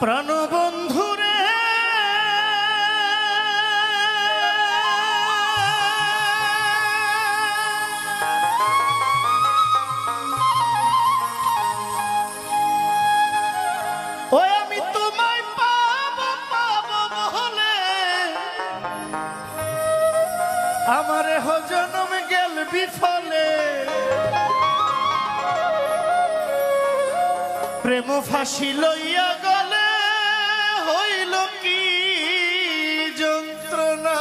প্রাণবন্ধুরে ওই আমি তোমায় পাবো পাবো বলে আমারে জনম গেল বিফলে প্রেম ফাঁসি লইয়া গলে হইল কি যন্ত্রণা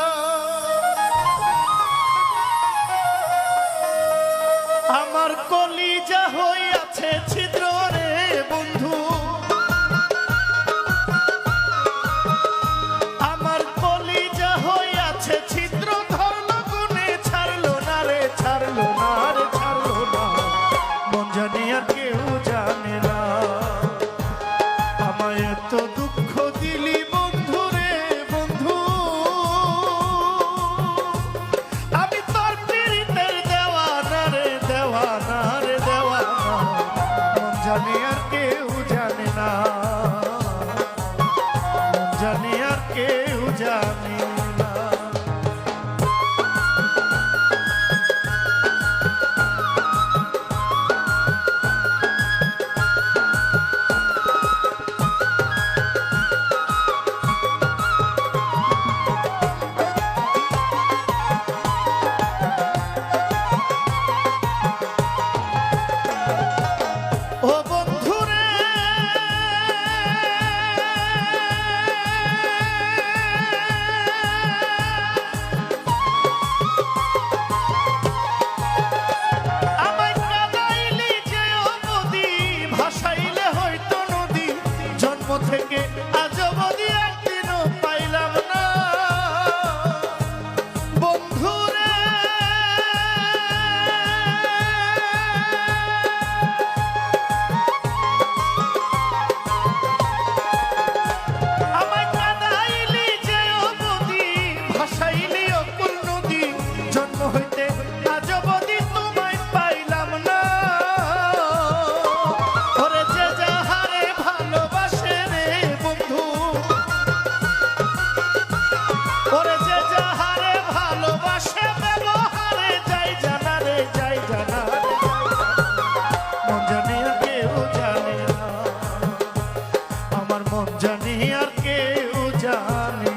আমার কলিজা হইয়াছে ছিদ্র রে বন্ধু আমার কলিজা হইয়াছে ছিদ্র ধরল গুনে ছাড়লো না রে ছাড়লো না রে ছাড়লো না মন জানি আর কেউ জানে না আমায় এত দুঃখ দিলি বন্ধু রে বন্ধু আমি তোর পীড়িতের দেওয়ানা রে দেওয়ানা রে দেওয়ানা মন জানি আর কেউ জানে না মন জানি আর কেউ জানে না ও বন্ধুরে আমায় কাঁদাইলি যে অবধি ভাসাইলে হয়তো নদী জন্ম থেকে আজ অবধি একদিনও পাইলাম না বন্ধুরে আমায় কাঁদাইলি যে অবধি ভাসাইলি অকুল নদী জন্ম হইতে আজ অবধি তোমায় পাইলাম না ওরে যে যাহারে ভালোবাসে রে বন্ধু ওরে যে যাহারে ভালোবাসে ব্যবহারে যাই জানা রে যাই জানা রে মন জানি আর কেউ জানে না আমার মন জানি আর কেউ জানে